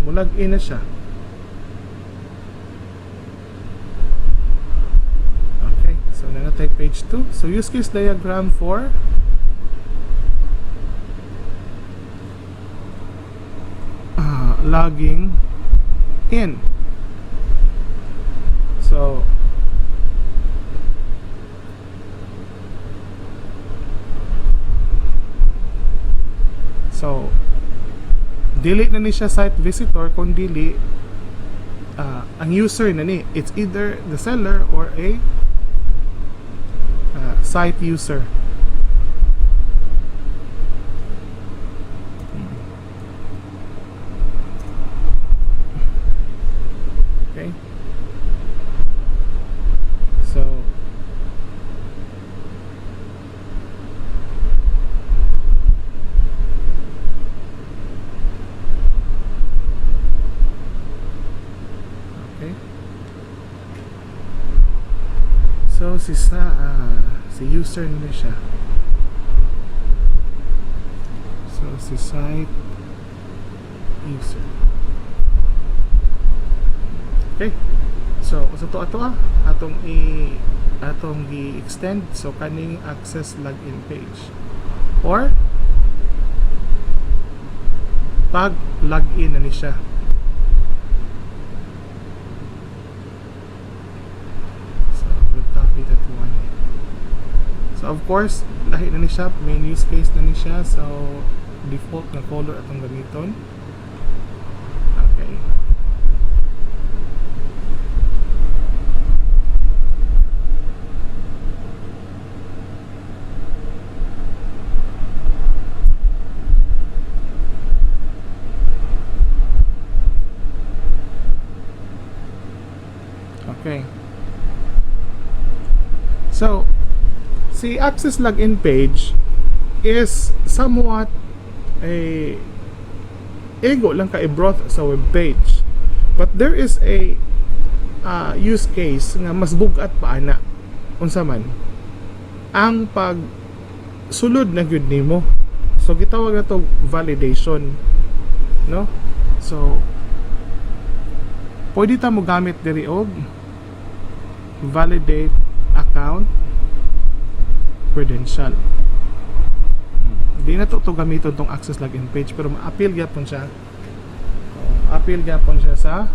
Mulag in na siya. Okay, so nanatay page 2. So use case diagram for logging in. So dili na ni siya site visitor kung dili ang user na ni, it's either the seller or a site user. Okay, so si user nila siya. So si site user. Okay, so sa to atong i-extend, so kaning access login page or pag login na ni siya. So we'll copy that one. So of course lahi na ni siya, main use case na ni siya, so default na color atong gamiton. Okay. Okay. So, si access login page is somewhat ego lang ka i-brought sa web page. But there is a use case nga mas bugat pa ana. Unsa man? Ang pag sulod na gyud nimo. So gitawag na to validation, no? So pwede ta mo gamit diri og validate account credential. Di na to gamiton tong access login page, pero ma-appeal gyapon siya. Appeal gyapon siya sa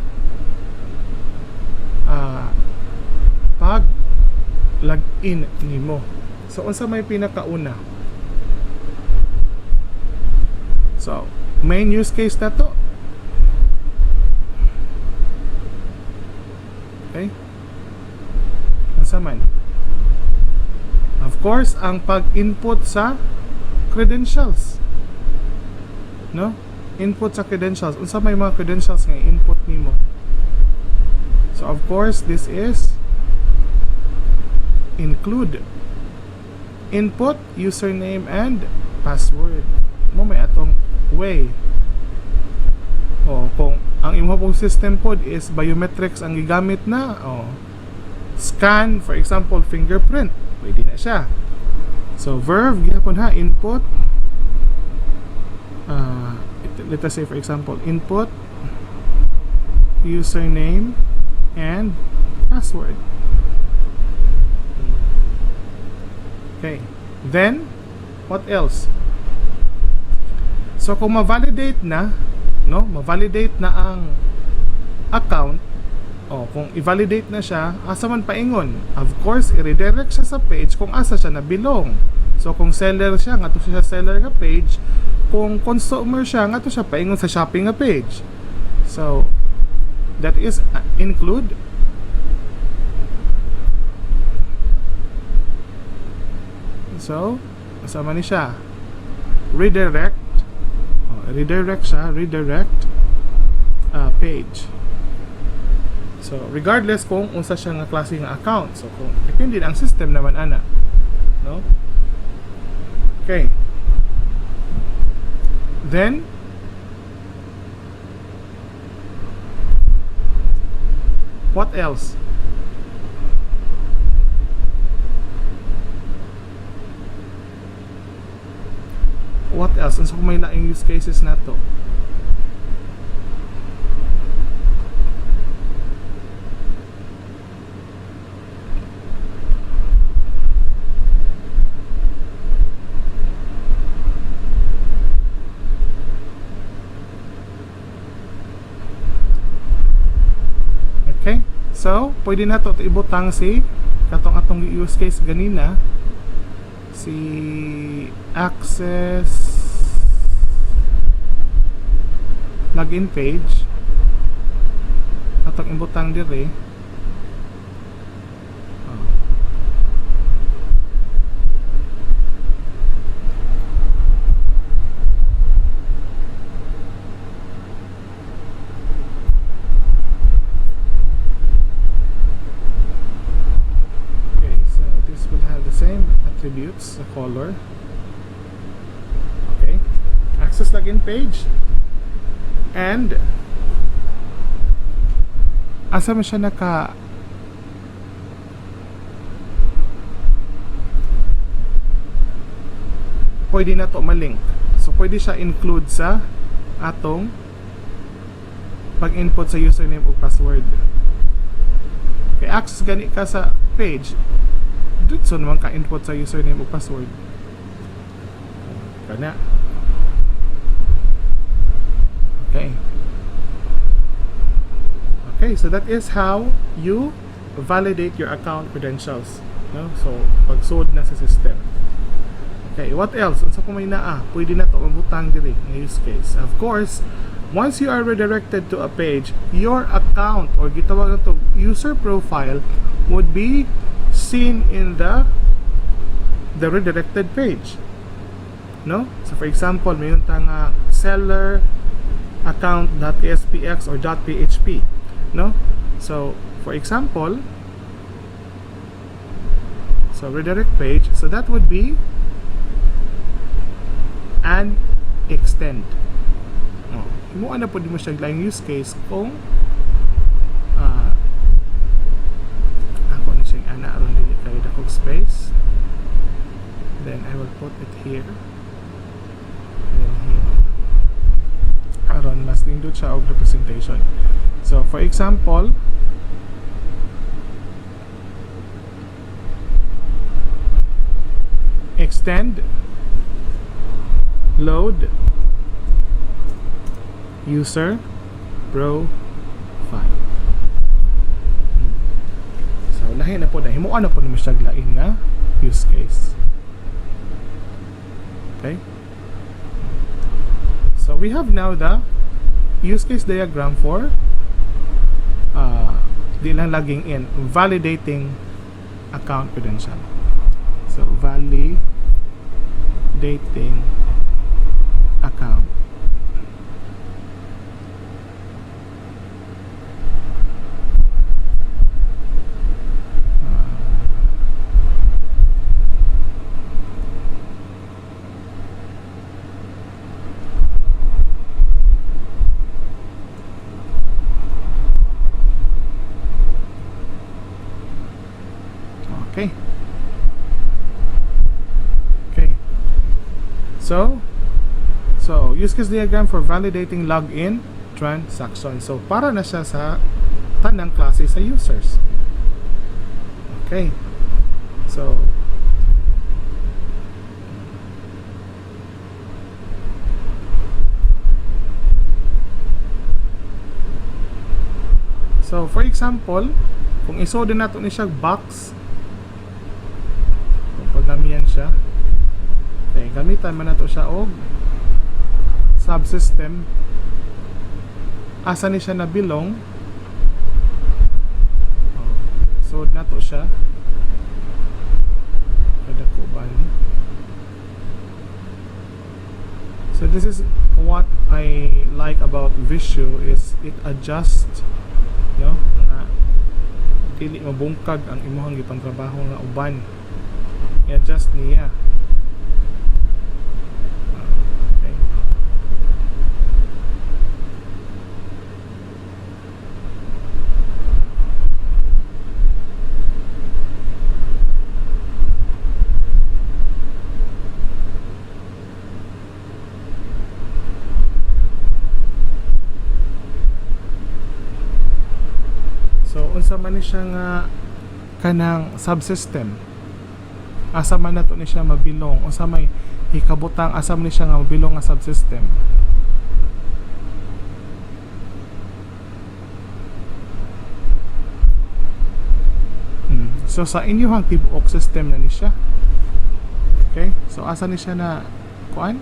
pag login nimo. So unsa may pinakauna? So main use case na to. Okay? Unsa man? Of course, ang pag-input sa credentials. No? Input sa credentials. Unsa may mga credentials nga input nimo? So of course, this is include input username and password. Mo may atong way. Kung ang imo pong system pod is biometrics ang gigamit na, scan, for example, fingerprint, pwede na siya. So verb gyapon ha, input, let us say for example, input username and password. Okay, then what else? So kung ma-validate na, no, ma-validate na ang account, kung i-validate na siya, asa man paingon? Of course, i-redirect siya sa page kung asa siya nabilong. So kung seller siya, nga to siya sa seller nga page. Kung consumer siya, nga to siya paingon sa shopping nga page. So that is include so sama ni siya redirect page. So regardless kung unsa siya nga klase nga account, so kung depende ang system naman ana, no? Okay, then what else? What else? Unsa kung may laing use cases na to? Okay? So, pwede na to ibutang si atong use case ganina, si access login page atong ibutang dire. Attributes sa color. Okay, access login page, and asa man siya pwede na to malink. So pwede siya include sa atong pag-input sa username ug password. Kay access gani ka sa page, dito naman ka input sa username ug password. Kana. Okay. Okay, so that is how you validate your account credentials. No? So, pag-sold na sa system. Okay, what else? Unsa pa may naa? Pwede na to mabutang diri ng use case. Of course, once you are redirected to a page, your account or gitawag to user profile would be seen in the redirected page. No? So for example, mayroon tang seller account.aspx or .php, no? So for example, so redirect page, so that would be an extend. Oh, mo ana pud mo siya laing use case kung ako ni siyang ana aron dili kay dakog space. Then I will put it here. Then here. Aron mas nindot siya og representation. So for example, extend load user profile. So lahi na po na himuan na po ni siya lain nga use case. Okay, so we have now the use case diagram for di lang logging in, validating account credential. So validating account. Okay. Okay. So use case diagram for validating login transaction. So para na siya sa tanang klase sa users. Okay. So for example, kung iso din nato ni siya box, kung pagamihan siya, okay, gamitan man nato siya og subsystem asa ni siya nabilong. So nato siya kada ko ba ni? So this is what I like about Visio is it adjusts, no, nga dili mabungkag ang imong gipantrabaho nga uban, i-adjust niya. Okay. So unsa man ni siya nga kanang subsystem, asa man nato ni siya mabilong, unsa may hikabutang asa man ni siya nga mabilong nga subsystem. So sa inyong tibuok system na ni siya. Okay, so asa ni siya na kuan.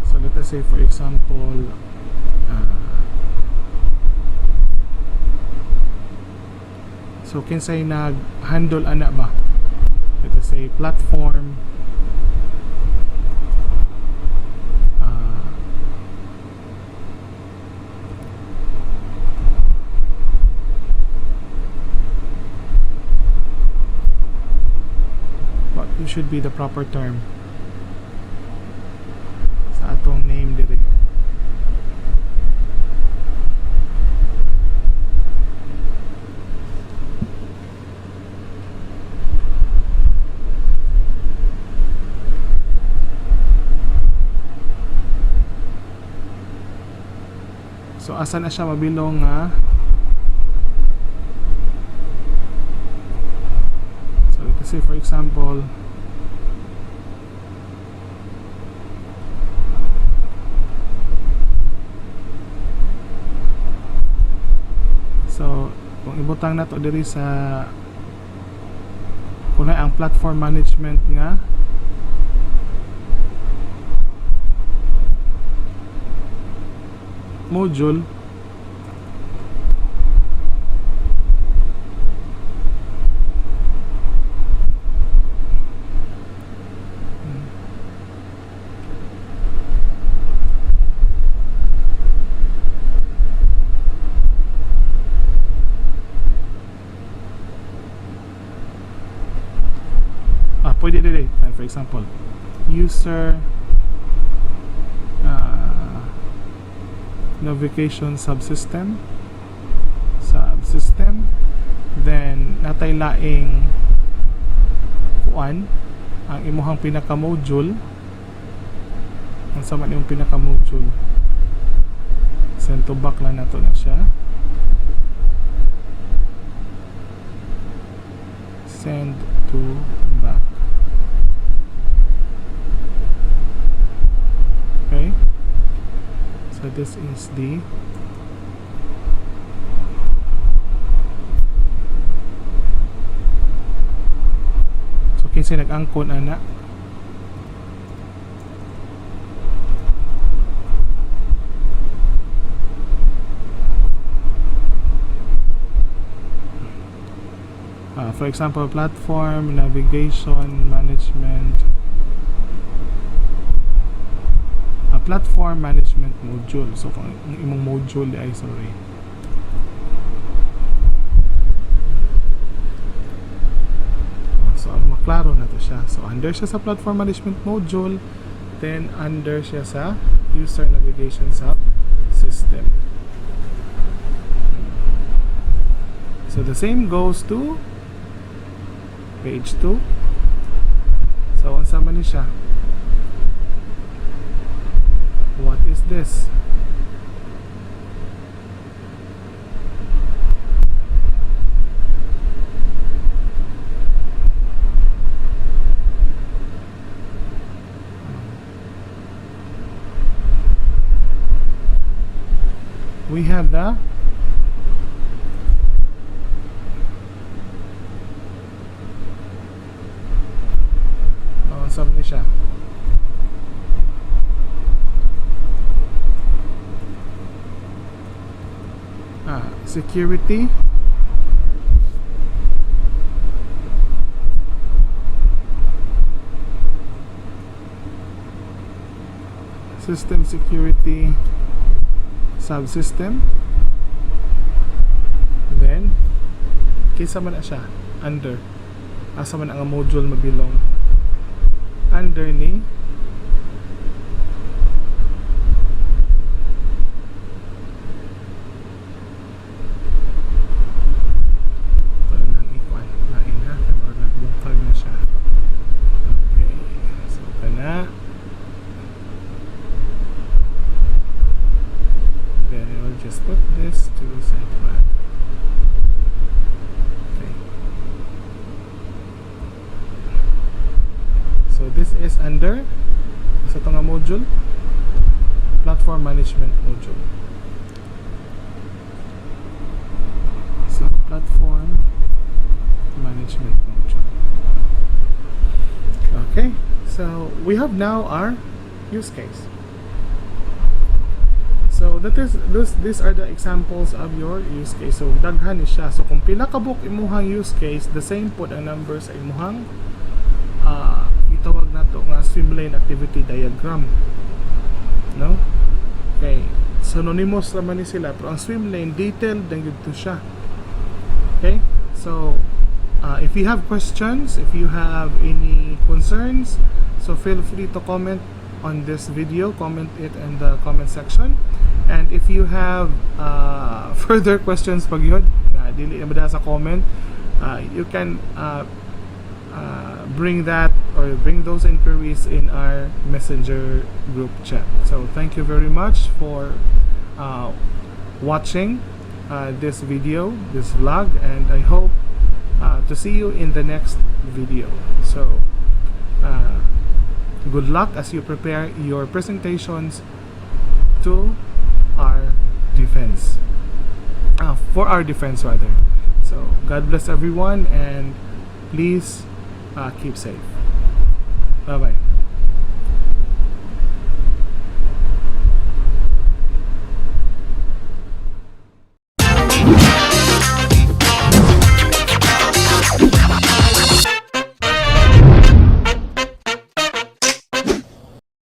So let us say for example so kinsay nag-handle ana ba? Let us say platform what should be the proper term sa atong name diri? So asa na siya mabilong nga kasi for example so kung ibutang na to diri sa kung ang platform management nga module pwede dili for example user navigation subsystem then natay laing kuan ang imuhang pinaka module ang sama niyong pinaka module send to back lang nato na siya send to back. Okay, so this is the so kinsa nag-angkon ana for example platform navigation management platform management module. So kung imong module ay sorry so maklaro na to siya. So under siya sa platform management module, then under siya sa user navigation subsystem. So the same goes to page 2. So unsa man ni siya? What is this? We have the saan ni siya? Security system security subsystem, then kisa man na siya under asa man ang module mabilong under ni just put this to the sidebar. Okay. So this is under sa itong module, platform management module. So platform management module. Okay. So we have now our use case. So these are the examples of your use case. So daghan ni siya. So kung pinakabuk imuhang use case, the same po ang numbers ay imuhang itawag na to nga swim lane activity diagram. No? Okay. Synonymous naman ni sila, pero ang swim lane detailed din gito siya. Okay? So if you have questions, if you have any concerns, so feel free to comment on this video, comment it in the comment section. And if you have further questions pag yun, dili na sa comment, you can bring that or bring those inquiries in our messenger group chat. So thank you very much for watching this video, this vlog, and I hope to see you in the next video. So good luck as you prepare your presentations to our defense, for our defense rather. So God bless everyone, and please keep safe. Bye bye.